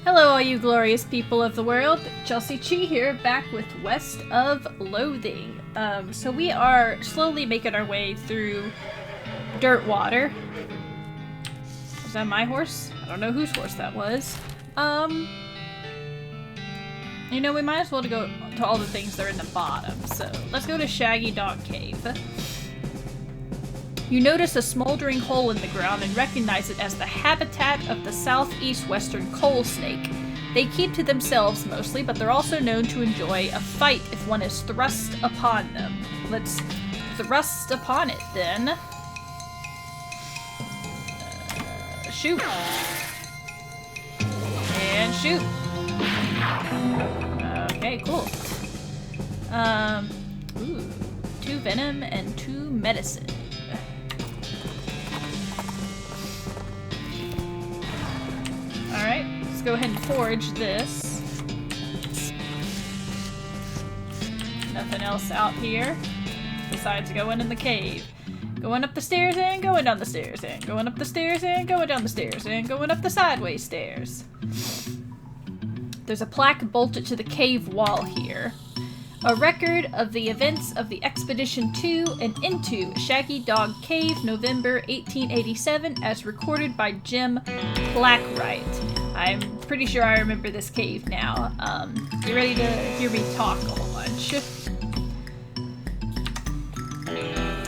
Hello all you glorious people of the world, Chelsea-Chee here, back with West of Loathing. So we are slowly making our way through dirt water. Was that my horse? I don't know whose horse that was. You know, we might as well go to all the things that are in the bottom. So let's go to Shaggy Dog Cave. You notice a smoldering hole in the ground and recognize it as the habitat of the southeast western coal snake. They keep to themselves mostly, but they're also known to enjoy a fight if one is thrust upon them. Let's thrust upon it then. Shoot. And shoot. Okay, cool. Ooh, 2 venom and 2 medicine. Alright, let's go ahead and forage this. Nothing else out here besides going in the cave. Going up the stairs and going down the stairs and going up the stairs and going down the stairs and going up the sideways stairs. There's a plaque bolted to the cave wall here. A record of the events of the expedition to and into Shaggy Dog Cave, November 1887, as recorded by Jim Plackwright. I'm pretty sure I remember this cave now. You ready to hear me talk a whole bunch?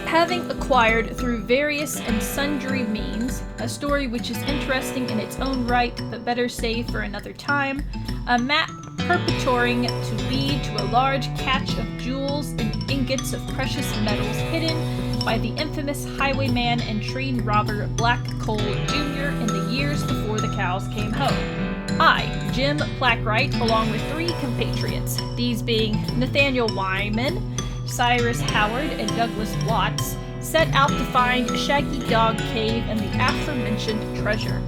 Having acquired through various and sundry means a story which is interesting in its own right, but better saved for another time, a map purporting to lead to a large catch of jewels and ingots of precious metals hidden by the infamous highwayman and train robber Black Cole Jr. in the years before the cows came home. I, Jim Plackwright, along with 3 compatriots, these being Nathaniel Wyman, Cyrus Howard, and Douglas Watts, set out to find Shaggy Dog Cave and the aforementioned treasure.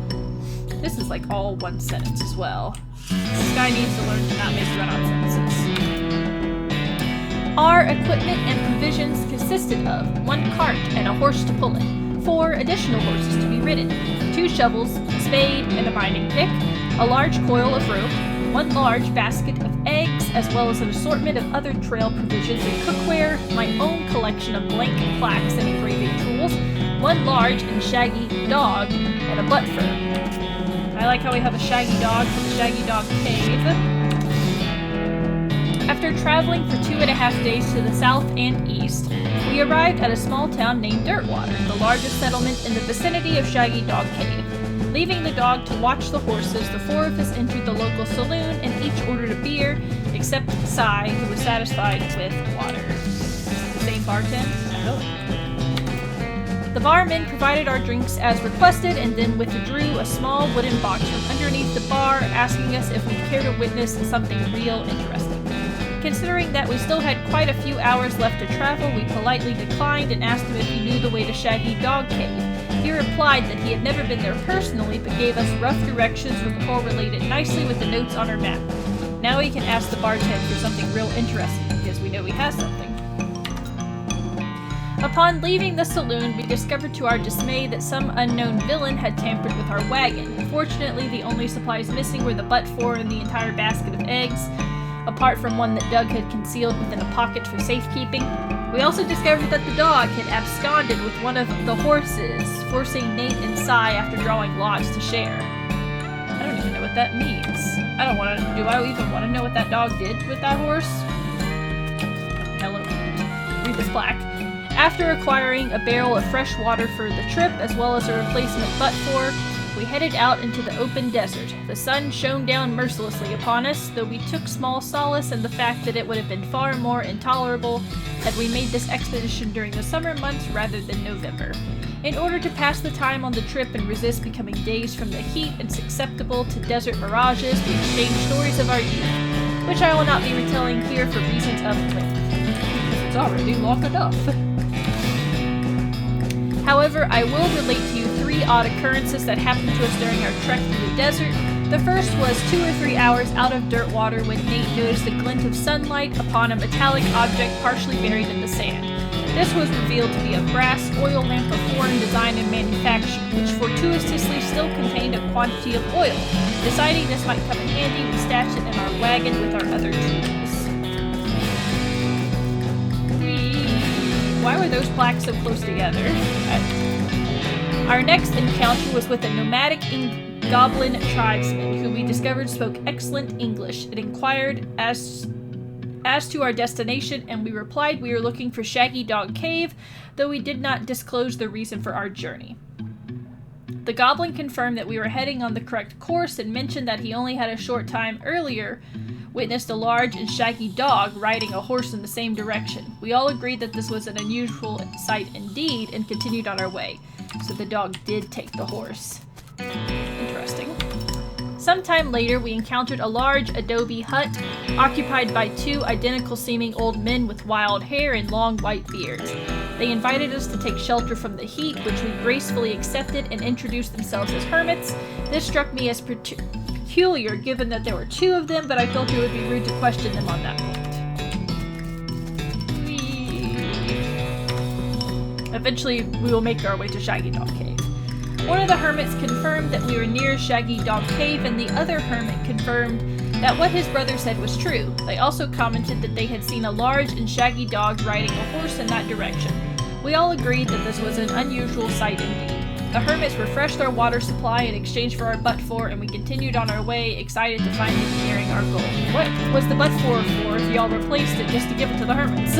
This is like all one sentence as well. This guy needs to learn to not make run-on sentences. Our equipment and provisions consisted of 1 cart and a horse to pull it, 4 additional horses to be ridden, 2 shovels, a spade, and a binding pick, a large coil of rope, 1 large basket of eggs, as well as an assortment of other trail provisions and cookware, my own collection of blank plaques and engraving tools, 1 large and shaggy dog, and a butt fur. I like how we have a shaggy dog for the Shaggy Dog Cave. After traveling for 2.5 days to the south and east, we arrived at a small town named Dirtwater, the largest settlement in the vicinity of Shaggy Dog Cave. Leaving the dog to watch the horses, the 4 of us entered the local saloon and each ordered a beer, except Cy, who was satisfied with water. The same bartender? No. The barman provided our drinks as requested and then withdrew a small wooden box from underneath the bar, asking us if we'd care to witness something real interesting. Considering that we still had quite a few hours left to travel, we politely declined and asked him if he knew the way to Shaggy Dog Cave. He replied that he had never been there personally, but gave us rough directions which correlated nicely with the notes on our map. Now we can ask the bartender for something real interesting, because we know he has something. Upon leaving the saloon, we discovered to our dismay that some unknown villain had tampered with our wagon. Fortunately, the only supplies missing were the butt fur and the entire basket of eggs, apart from one that Doug had concealed within a pocket for safekeeping. We also discovered that the dog had absconded with one of the horses, forcing Nate and Cy after drawing lots to share. I don't even know what that means. Do I even want to know what that dog did with that horse? Hello. Read this plaque. After acquiring a barrel of fresh water for the trip, as well as a replacement butt fur, we headed out into the open desert. The sun shone down mercilessly upon us, though we took small solace in the fact that it would have been far more intolerable had we made this expedition during the summer months rather than November. In order to pass the time on the trip and resist becoming dazed from the heat and susceptible to desert mirages, we exchanged stories of our youth, which I will not be retelling here for reasons of length. It's already long enough. However, I will relate to you 3 odd occurrences that happened to us during our trek through the desert. The first was 2 or 3 hours out of Dirtwater when Nate noticed a glint of sunlight upon a metallic object partially buried in the sand. This was revealed to be a brass oil lamp of foreign design and manufacture, which fortuitously still contained a quantity of oil. Deciding this might come in handy, we stashed it in our wagon with our other tools. Why were those plaques so close together? Our next encounter was with a nomadic goblin tribesman who we discovered spoke excellent English. It inquired as to our destination, and we replied we were looking for Shaggy Dog Cave, though we did not disclose the reason for our journey. The goblin confirmed that we were heading on the correct course and mentioned that he only had a short time earlier witnessed a large and shaggy dog riding a horse in the same direction. We all agreed that this was an unusual sight indeed and continued on our way. So the dog did take the horse. Interesting. Sometime later, we encountered a large adobe hut occupied by two identical-seeming old men with wild hair and long white beards. They invited us to take shelter from the heat, which we gracefully accepted, and introduced themselves as hermits. This struck me as peculiar, given that there were two of them, but I felt it would be rude to question them on that point. Eventually, we will make our way to Shaggy Dog Cave. One of the hermits confirmed that we were near Shaggy Dog Cave, and the other hermit confirmed that what his brother said was true. They also commented that they had seen a large and shaggy dog riding a horse in that direction. We all agreed that this was an unusual sight indeed. The hermits refreshed our water supply in exchange for our butt-for, and we continued on our way, excited to finally be nearing our goal. What was the butt-for for if y'all replaced it just to give it to the hermits?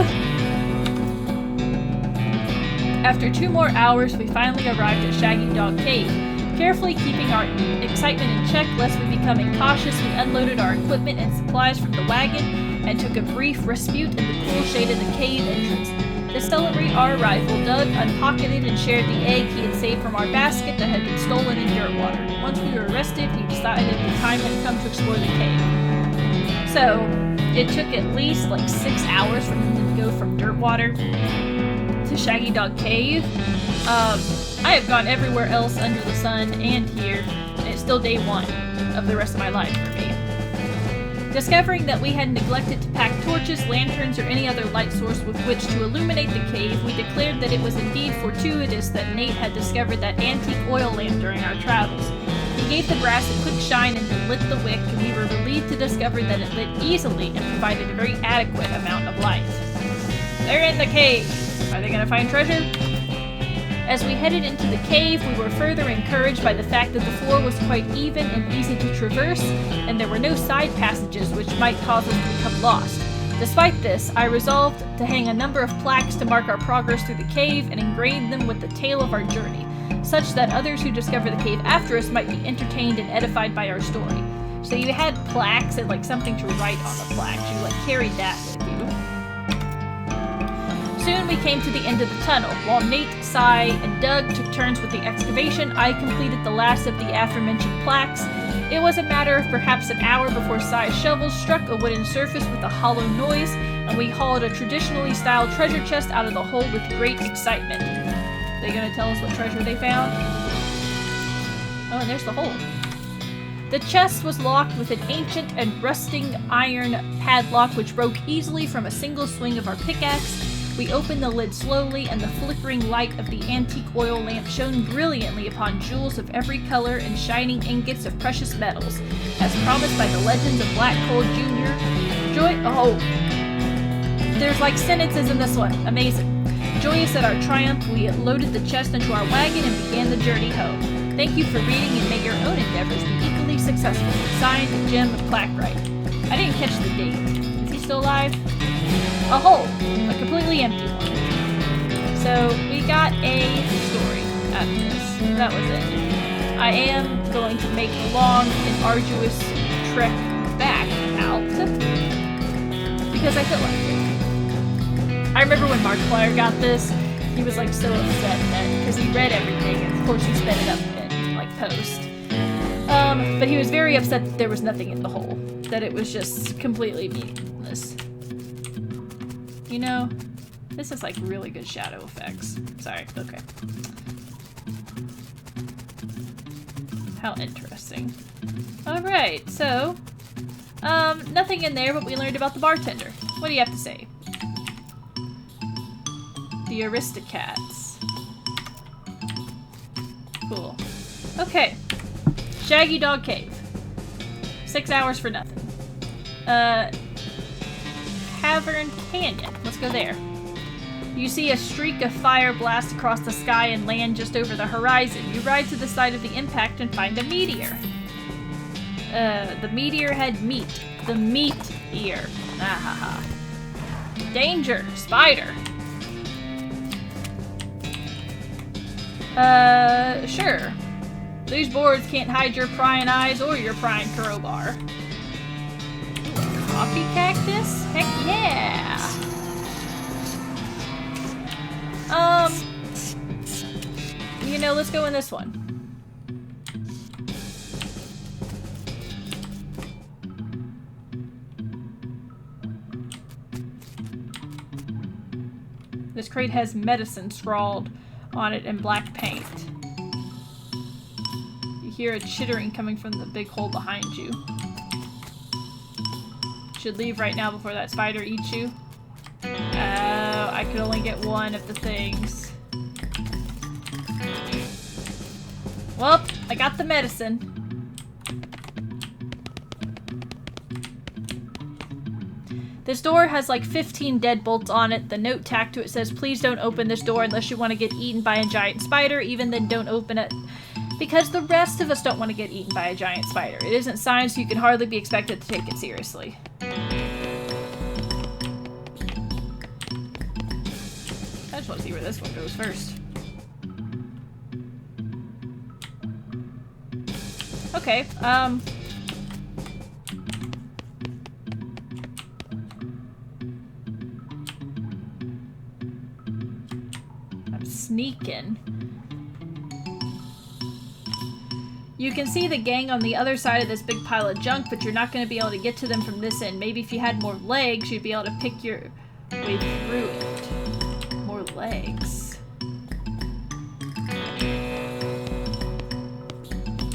After 2 more hours, we finally arrived at Shaggy Dog Cave. Carefully keeping our excitement in check lest we become incautious, we unloaded our equipment and supplies from the wagon and took a brief respite in the cool shade of the cave entrance. To celebrate our arrival, Doug unpocketed and shared the egg he had saved from our basket that had been stolen in Dirtwater. Once we were rested, we decided the time had come to explore the cave. So, it took at least like 6 hours for him to go from Dirtwater to Shaggy Dog Cave. I have gone everywhere else under the sun and here, and it's still day 1 of the rest of my life for me. Discovering that we had neglected to pack torches, lanterns, or any other light source with which to illuminate the cave, we declared that it was indeed fortuitous that Nate had discovered that antique oil lamp during our travels. He gave the brass a quick shine and then lit the wick, and we were relieved to discover that it lit easily and provided a very adequate amount of light. They're in the cave! Are they gonna find treasure? As we headed into the cave, we were further encouraged by the fact that the floor was quite even and easy to traverse, and there were no side passages which might cause us to become lost. Despite this, I resolved to hang a number of plaques to mark our progress through the cave and engrave them with the tale of our journey, such that others who discover the cave after us might be entertained and edified by our story. So you had plaques and like something to write on the plaques. You like carried that with you. Soon we came to the end of the tunnel. While Nate, Sai, and Doug took turns with the excavation, I completed the last of the aforementioned plaques. It was a matter of perhaps an hour before Sai's shovel struck a wooden surface with a hollow noise, and we hauled a traditionally styled treasure chest out of the hole with great excitement. They gonna tell us what treasure they found? Oh, and there's the hole. The chest was locked with an ancient and rusting iron padlock which broke easily from a single swing of our pickaxe. We opened the lid slowly, and the flickering light of the antique oil lamp shone brilliantly upon jewels of every color and shining ingots of precious metals, as promised by the legends of Black Coal Jr. There's like sentences in this one. Amazing. Joyous at our triumph, we loaded the chest into our wagon and began the journey home. Thank you for reading, and may your own endeavors be equally successful. Signed, Jim Plackwright. I didn't catch the date. Is he still alive? A hole. A completely empty one. So, we got a story out of this. That was it. I am going to make a long and arduous trek back out because I feel like it. I remember when Markiplier got this, he was like so upset that because he read everything and of course he sped it up in like post. But he was very upset that there was nothing in the hole. That it was just completely meaningless. You know, this is like really good shadow effects. Sorry, okay. How interesting. Alright, so, nothing in there, but we learned about the bartender. What do you have to say? The Aristocats. Cool. Okay. Shaggy Dog Cave. 6 hours for nothing. Cavern Canyon. Let's go there. You see a streak of fire blast across the sky and land just over the horizon. You ride to the side of the impact and find a meteor. The meteor had meat. The meat ear. Ahaha. Danger! Spider! Sure. These boards can't hide your prying eyes or your prying crowbar. Ooh, a coffee cactus? Heck yeah! You know, let's go in this one. This crate has medicine scrawled on it in black paint. You hear a chittering coming from the big hole behind you. Should leave right now before that spider eats you. I could only get one of the things. Well, I got the medicine. This door has like 15 deadbolts on it. The note tacked to it says, please don't open this door unless you want to get eaten by a giant spider. Even then, don't open it. Because the rest of us don't want to get eaten by a giant spider. It isn't science, so you can hardly be expected to take it seriously. I just want to see where this one goes first. Okay, I'm sneaking. You can see the gang on the other side of this big pile of junk, but you're not going to be able to get to them from this end. Maybe if you had more legs, you'd be able to pick your way through it. More legs.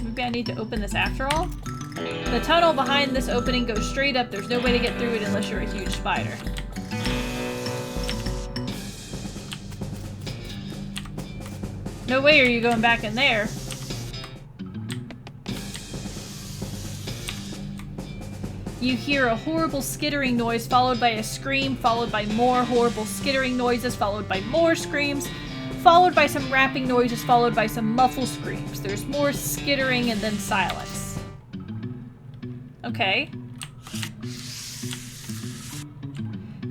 Maybe I need to open this after all? The tunnel behind this opening goes straight up. There's no way to get through it unless you're a huge spider. No way are you going back in there. You hear a horrible skittering noise followed by a scream, followed by more horrible skittering noises, followed by more screams, followed by some rapping noises, followed by some muffled screams. There's more skittering and then silence. Okay.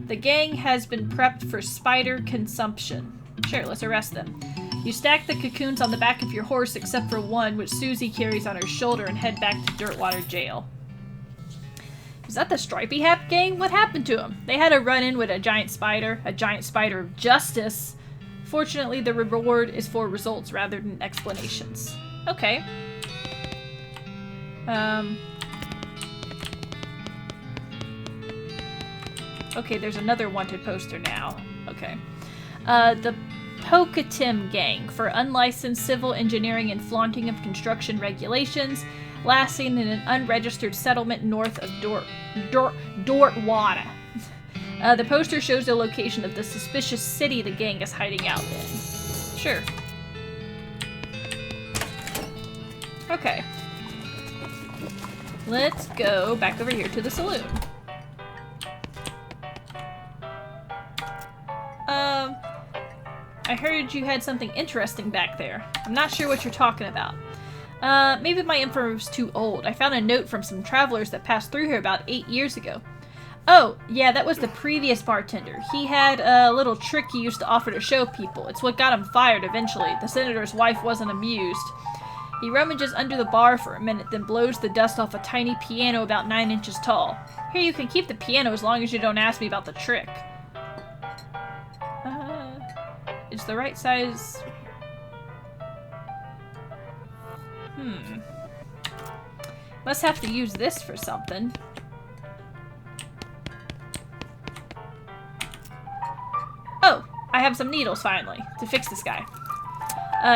The gang has been prepped for spider consumption. Sure, let's arrest them. You stack the cocoons on the back of your horse except for one, which Susie carries on her shoulder, and head back to Dirtwater Jail. Is that the Stripey Hat gang? What happened to them? They had a run-in with a giant spider of justice. Fortunately, the reward is for results rather than explanations. Okay. Okay, there's another wanted poster now. Okay. The Poketim gang for unlicensed civil engineering and flaunting of construction regulations. Last seen in an unregistered settlement north of Dortwada. The poster shows the location of the suspicious city the gang is hiding out in. Sure. Okay. Let's go back over here to the saloon. I heard you had something interesting back there. I'm not sure what you're talking about. Maybe my info is too old. I found a note from some travelers that passed through here about 8 years ago. Oh, yeah, that was the previous bartender. He had a little trick he used to offer to show people. It's what got him fired eventually. The senator's wife wasn't amused. He rummages under the bar for a minute, then blows the dust off a tiny piano about 9 inches tall. Here, you can keep the piano as long as you don't ask me about the trick. It's the right size... Must have to use this for something. Oh, I have some needles finally to fix this guy.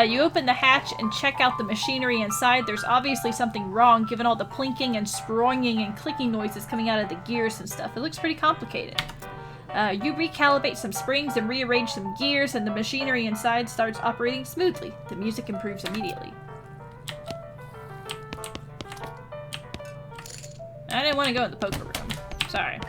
You open the hatch and check out the machinery inside. There's obviously something wrong given all the plinking and springing and clicking noises coming out of the gears and stuff. It looks pretty complicated. You recalibrate some springs and rearrange some gears, and the machinery inside starts operating smoothly. The music improves immediately. I didn't want to go in the poker room. Sorry.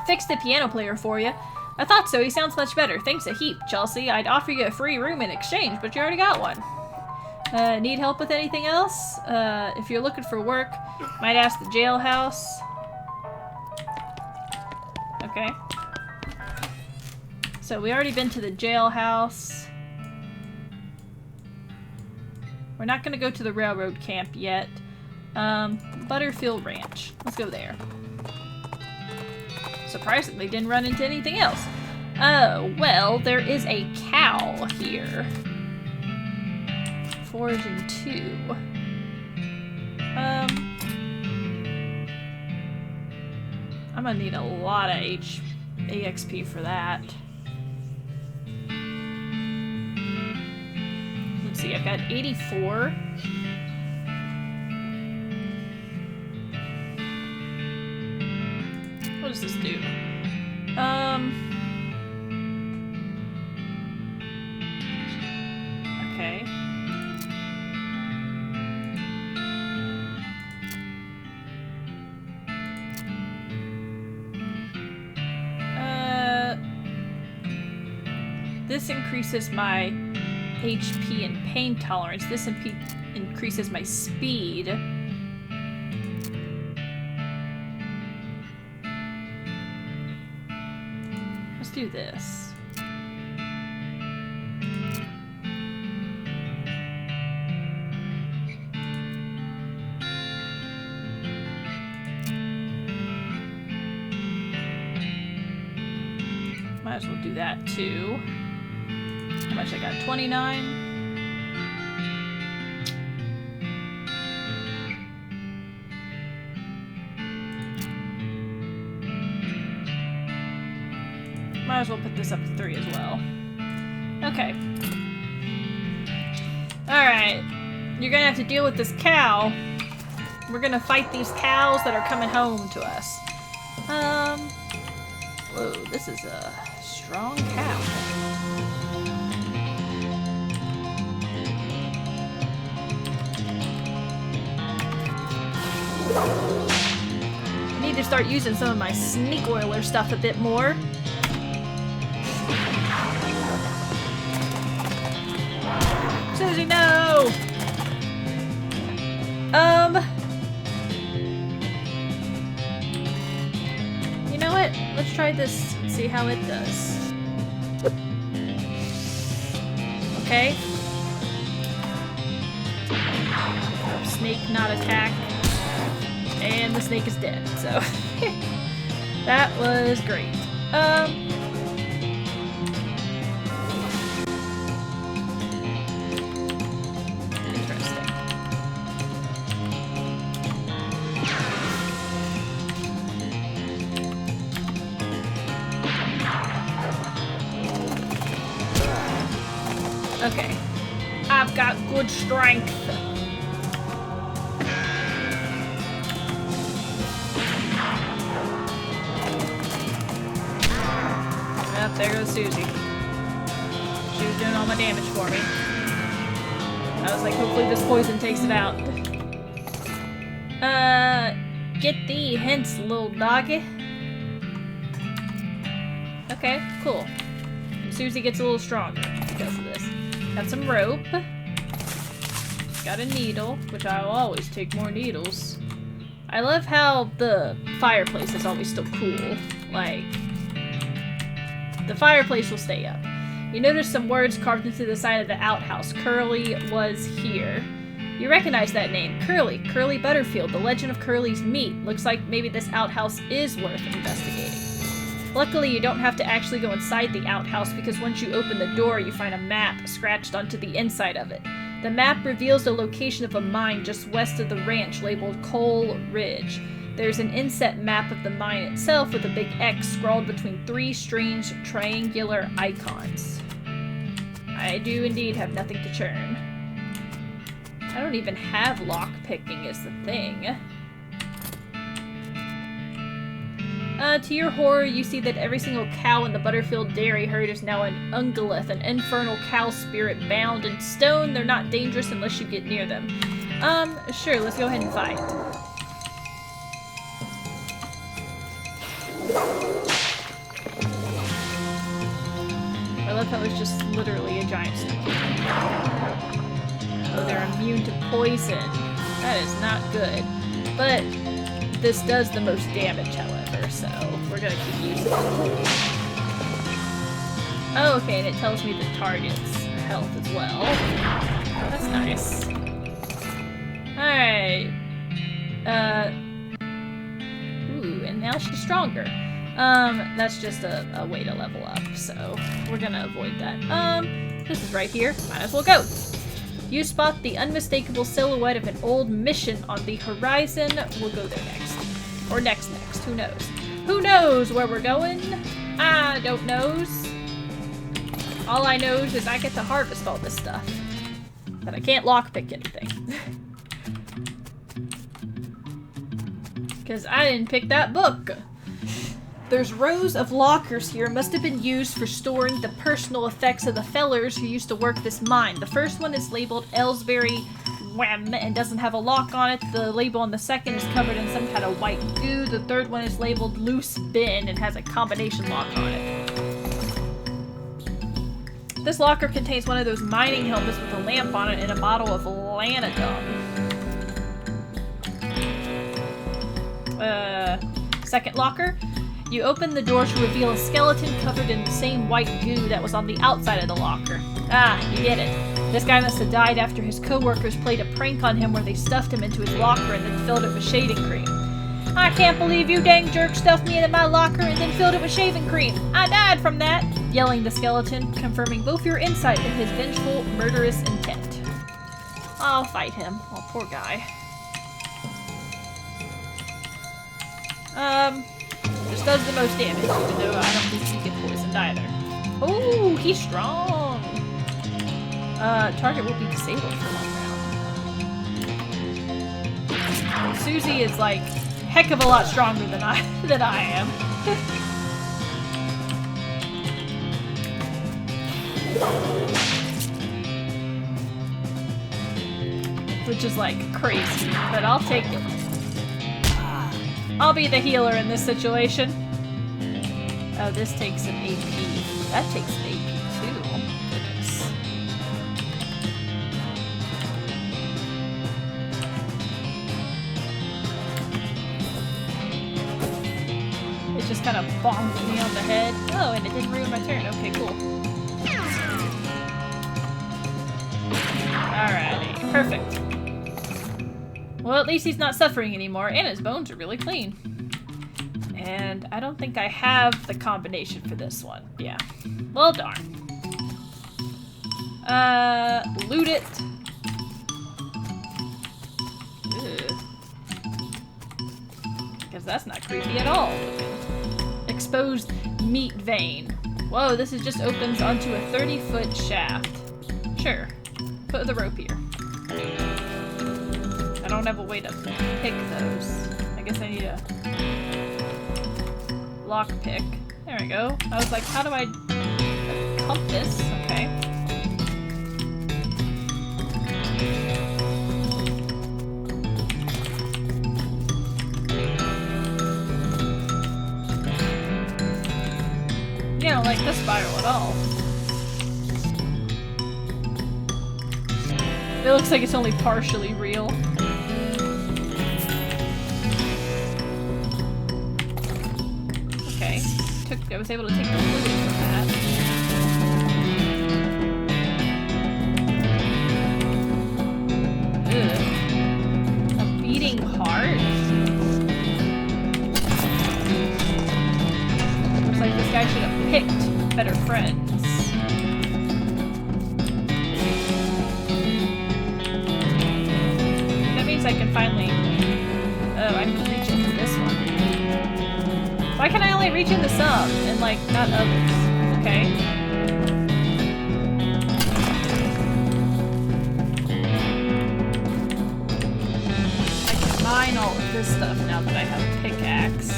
Fixed the piano player for you. I thought so. He sounds much better. Thanks a heap, Chelsea. I'd offer you a free room in exchange, but you already got one. Need help with anything else? If you're looking for work, might ask the jailhouse. Okay. So we already been to the jailhouse. We're not gonna go to the railroad camp yet. Butterfield Ranch. Let's go there. Surprisingly, didn't run into anything else. Oh, well, there is a cow here. Foraging 2. I'm gonna need a lot of EXP for that. Let's see, I've got 84. What does this do? Okay. This increases my HP and pain tolerance. This increases my speed. Let's do this. Might as well do that too. How much I got? 29. Might as well put this up to 3 as well. Okay. Alright. You're gonna have to deal with this cow. We're gonna fight these cows that are coming home to us. Whoa, this is a strong cow. I need to start using some of my sneak oiler stuff a bit more. Susie, no! You know what? Let's try this and see how it does. Okay. Snake not attack. And the snake is dead, so that was great. Interesting. Okay. I've got good strength. There goes Susie. She was doing all my damage for me. I was like, hopefully this poison takes it out. Get thee hence, little doggy. Okay, cool. And Susie gets a little stronger because of this. Got some rope. Got a needle, which I will always take more needles. I love how the fireplace is always still cool. Like, the fireplace will stay up. You notice some words carved into the side of the outhouse. Curly was here. You recognize that name. Curly. Curly Butterfield. The legend of Curly's meat. Looks like maybe this outhouse is worth investigating. Luckily, you don't have to actually go inside the outhouse because once you open the door, you find a map scratched onto the inside of it. The map reveals the location of a mine just west of the ranch labeled Coal Ridge. There's an inset map of the mine itself with a big X scrawled between 3 strange triangular icons. I do indeed have nothing to churn. I don't even have lock picking is the thing. To your horror, you see that every single cow in the Butterfield dairy herd is now an Ungolith, an infernal cow spirit bound in stone. They're not dangerous unless you get near them. Sure, let's go ahead and fight. I love how it's just literally a giant snowman. Oh, they're immune to poison. That is not good. But this does the most damage, however, so we're gonna keep using it. Oh, okay, and it tells me the target's health as well. That's nice. Alright. Ooh, and now she's stronger. That's just a way to level up, so we're gonna avoid that. This is right here. Might as well go. You spot the unmistakable silhouette of an old mission on the horizon. We'll go there next. Or next, who knows? Who knows where we're going? I don't knows. All I knows is I get to harvest all this stuff. But I can't lockpick anything. Because I didn't pick that book. There's rows of lockers here. Must have been used for storing the personal effects of the fellers who used to work this mine. The first one is labeled Ellsbury Wem and doesn't have a lock on it. The label on the second is covered in some kind of white goo. The third one is labeled Loose Bin and has a combination lock on it. This locker contains one of those mining helmets with a lamp on it and a bottle of Lanadum. Second locker. You open the door to reveal a skeleton covered in the same white goo that was on the outside of the locker. Ah, you get it. This guy must have died after his co-workers played a prank on him where they stuffed him into his locker and then filled it with shaving cream. I can't believe you dang jerk stuffed me into my locker and then filled it with shaving cream. I died from that, yelling the skeleton, confirming both your insight and his vengeful, murderous intent. I'll fight him. Oh, poor guy. This does the most damage, even though I don't think he get poisoned either. Oh, he's strong! Target will be disabled for 1 round. Susie is like heck of a lot stronger than I am. Which is like crazy, but I'll take it. I'll be the healer in this situation. Oh, this takes an AP. That takes an AP too. Goodness. It just kind of bonked me on the head. Oh, and it didn't ruin my turn. Okay, cool. Alrighty, perfect. Well, at least he's not suffering anymore, and his bones are really clean. And I don't think I have the combination for this one. Yeah. Well, darn. Loot it. Because that's not creepy at all. Exposed meat vein. Whoa, this is just opens onto a 30-foot shaft. Sure. Put the rope here. I don't have a way to pick those. I guess I need a lock pick. There we go. I was like, how do I... a compass? Okay. You don't like this spiral at all. It looks like it's only partially real. Okay. I was able to take the fluid from that. Ugh. A beating heart? Looks like this guy should have picked better friends. I can finally... Oh, I can reach into this one. Why can I only reach into some and, like, not others? Okay. I can mine all of this stuff now that I have a pickaxe.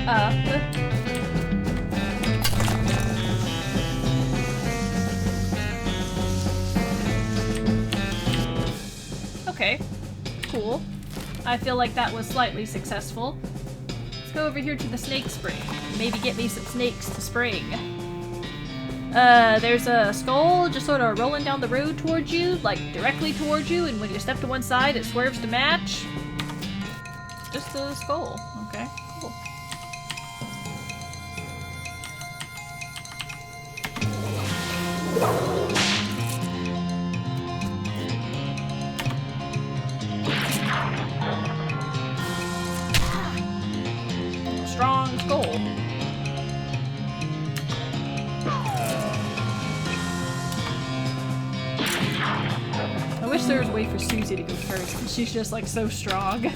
up. Okay, cool. I feel like that was slightly successful. Let's go over here to the snake spring. Maybe get me some snakes to spring. There's a skull just sort of rolling down the road towards you, like directly towards you, and when you step to one side, it swerves to match. Just a skull. Okay, cool. Strong skull. I wish there was a way for Susie to go first, because she's just like so strong.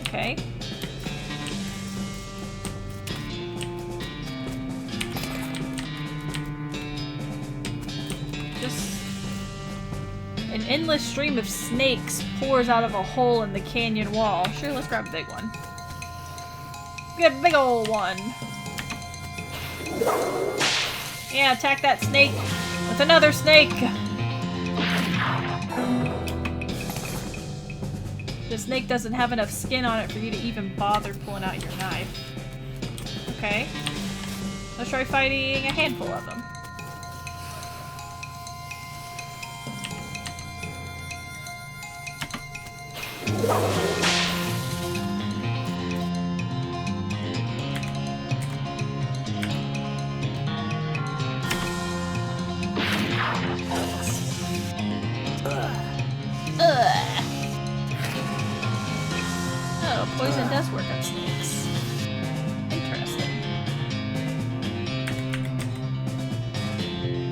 Okay. Just an endless stream of snakes pours out of a hole in the canyon wall. Sure, let's grab a big one. Get a big old one. Yeah, attack that snake with another snake. The snake doesn't have enough skin on it for you to even bother pulling out your knife. Okay. Let's try fighting a handful of them. Oh, poison does work on snakes. Interesting.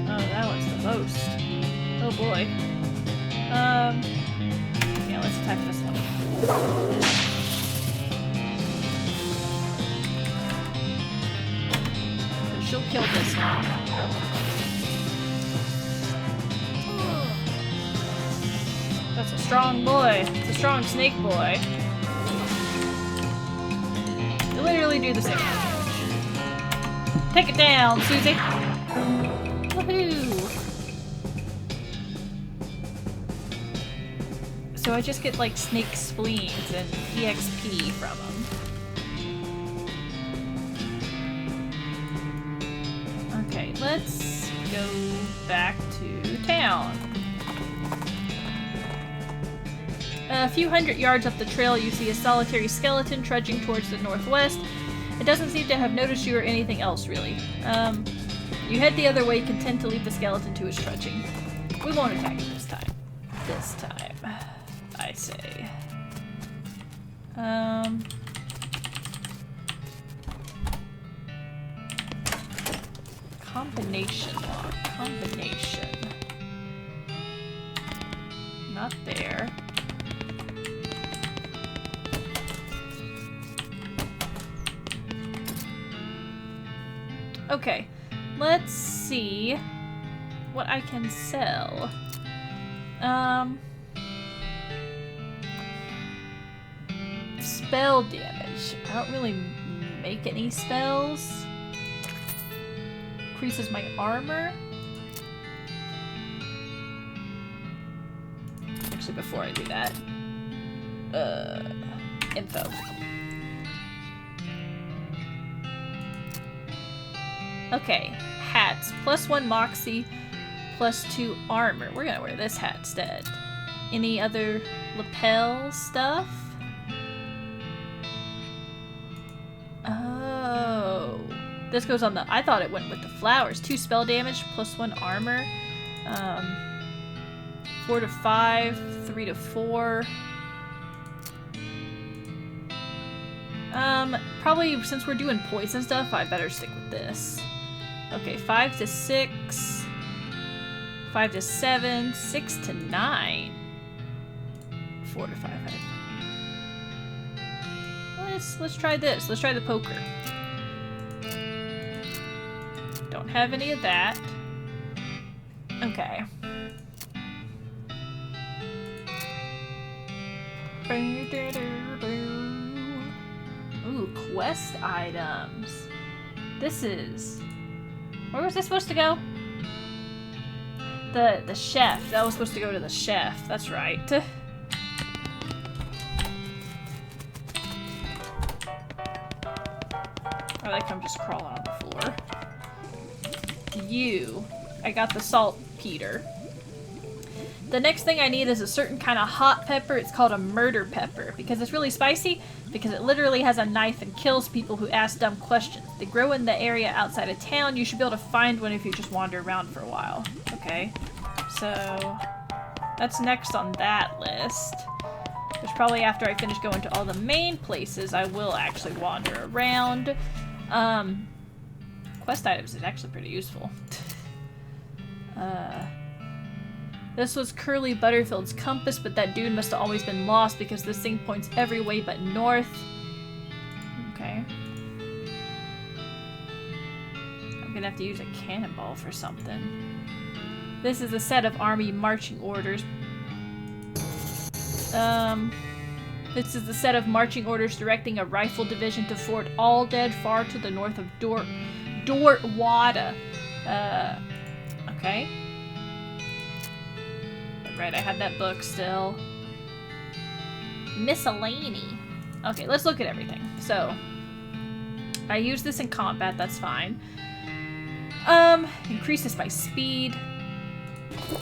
Oh, that one's the most. Oh boy. Yeah, let's attack this one. So she'll kill this one. That's a strong boy. It's a strong snake boy. They literally do the same damage. Take it down, Susie! Woohoo! So I just get like snake spleens and EXP from them. Okay, let's go back to town. A few hundred yards up the trail, you see a solitary skeleton trudging towards the northwest. It doesn't seem to have noticed you or anything else, really. You head the other way, content to leave the skeleton to his trudging. We won't attack it this time. This time, I say. Combination lock. Combination. Not there. Okay, let's see what I can sell. Spell damage. I don't really make any spells. Increases my armor. Actually, before I do that, info. Okay, hats. +1 moxie, +2 armor. We're gonna wear this hat instead. Any other lapel stuff? Oh. This goes on the... I thought it went with the flowers. 2 spell damage, +1 armor. 4 to 5, 3 to 4. Probably since we're doing poison stuff, I better stick with this. Okay, 5 to 6, 5 to 7, 6 to 9, 4 to 5. Let's try this. Let's try the poker. Don't have any of that. Okay. quest items. This is... Where was this supposed to go? The chef. That was supposed to go to the chef. That's right. I like I'm just crawling on the floor. I got the saltpeter. The next thing I need is a certain kind of hot pepper. It's called a murder pepper because it's really spicy, because it literally has a knife and kills people who ask dumb questions. They grow in the area outside of town. You should be able to find one if you just wander around for a while. Okay, so that's next on that list. Which probably after I finish going to all the main places, I will actually wander around. Quest items is actually pretty useful. This was Curly Butterfield's compass, but that dude must have always been lost because this thing points every way but north. Okay. I'm gonna have to use a cannonball for something. This is a set of army marching orders. This is the set of marching orders directing a rifle division to Fort Alldead, far to the north of Dortwada. Okay. Right, I had that book still. Miscellany. Okay, let's look at everything. So, I use this in combat, that's fine. Increases my speed.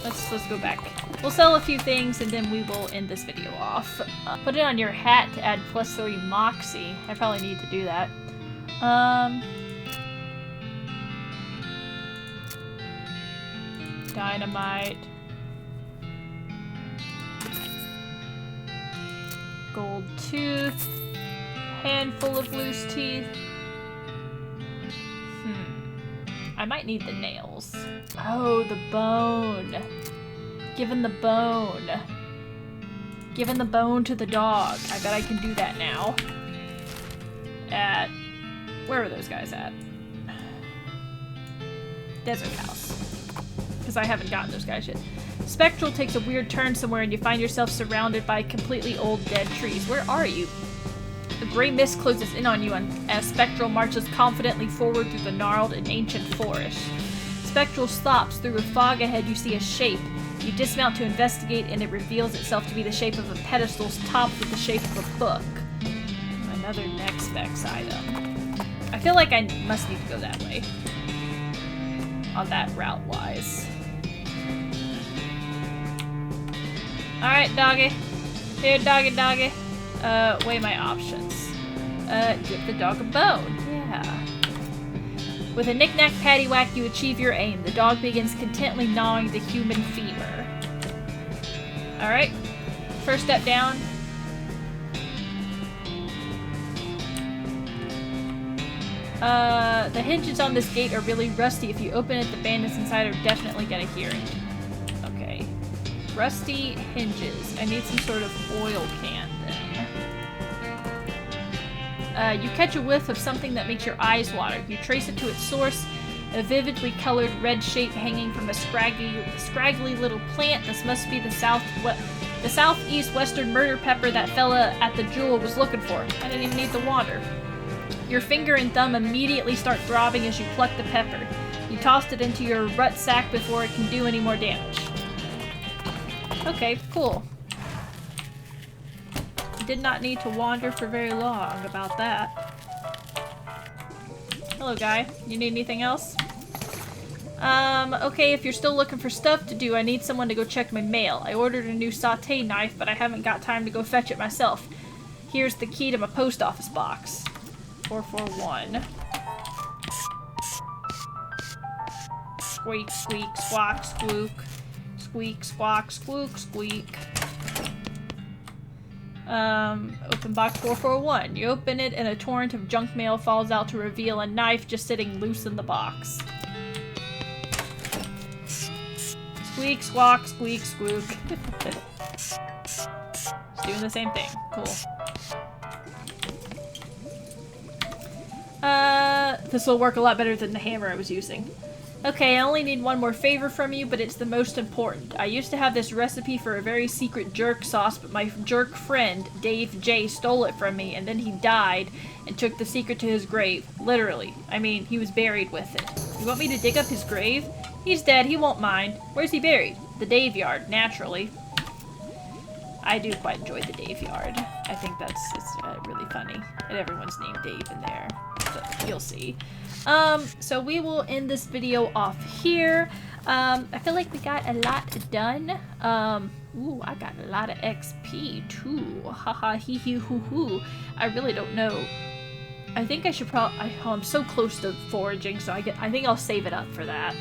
Let's go back. We'll sell a few things and then we will end this video off. Put it on your hat to add +3 moxie. I probably need to do that. Dynamite. Gold tooth. Handful of loose teeth. I might need the nails. Oh, the bone. Giving the bone. Giving the bone to the dog. I bet I can do that now. Where are those guys at? Desert House. Because I haven't gotten those guys yet. Spectral takes a weird turn somewhere and you find yourself surrounded by completely old dead trees. Where are you? A gray mist closes in on you as Spectral marches confidently forward through the gnarled and ancient forest. Spectral stops. Through a fog ahead you see a shape. You dismount to investigate and it reveals itself to be the shape of a pedestal topped with the shape of a book. Another next specs item. I feel like I must need to go that way. On that route-wise. Alright, doggy. Here, doggy, doggy. Weigh my options. Give the dog a bone. Yeah. With a knick-knack paddywhack, you achieve your aim. The dog begins contently gnawing the human femur. Alright. First step down. The hinges on this gate are really rusty. If you open it, the bandits inside are definitely gonna hear it. Okay. Rusty hinges. I need some sort of oil can then. You catch a whiff of something that makes your eyes water. You trace it to its source, a vividly colored red shape hanging from a scraggly little plant. This must be the southeast western murder pepper that fella at the Jewel was looking for. I didn't even need the water. Your finger and thumb immediately start throbbing as you pluck the pepper. You tossed it into your rut sack before it can do any more damage. Okay, cool. Did not need to wander for very long about that. Hello, guy. You need anything else? Okay, if you're still looking for stuff to do, I need someone to go check my mail. I ordered a new sauté knife, but I haven't got time to go fetch it myself. Here's the key to my post office box. 441. Squeak, squeak, squawk, squeak. Squeak, squawk, squeak, squeak. Open box 441. You open it and a torrent of junk mail falls out to reveal a knife just sitting loose in the box. Squeak, squawk, squeak, squeak. It's doing the same thing. Cool. This will work a lot better than the hammer I was using. Okay, I only need one more favor from you, but it's the most important. I used to have this recipe for a very secret jerk sauce, but my jerk friend, Dave J, stole it from me, and then he died and took the secret to his grave. Literally. I mean, he was buried with it. You want me to dig up his grave? He's dead, he won't mind. Where's he buried? The Dave Yard, naturally. I do quite enjoy the Dave Yard. I think it's really funny. And everyone's named Dave in there. But you'll see. So we will end this video off here. I feel like we got a lot done. Ooh, I got a lot of XP too. Haha, hee hee hoo hoo. I really don't know. I think I should probably. Oh, I'm so close to foraging, so I think I'll save it up for that.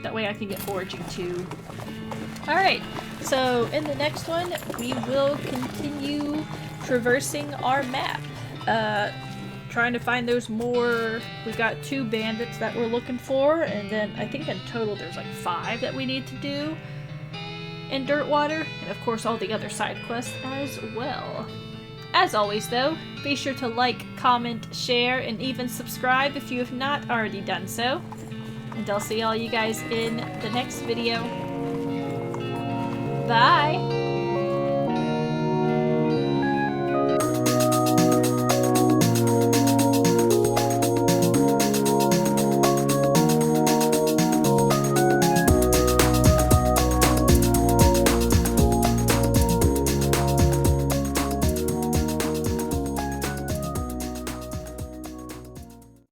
That way I can get foraging too. Alright, so in the next one, we will continue traversing our map. Trying to find those more. We got 2 bandits that we're looking for, and then I think in total there's like 5 that we need to do in Dirtwater, and of course all the other side quests as well. As always though, be sure to like, comment, share, and even subscribe if you have not already done so. And I'll see all you guys in the next video. Bye!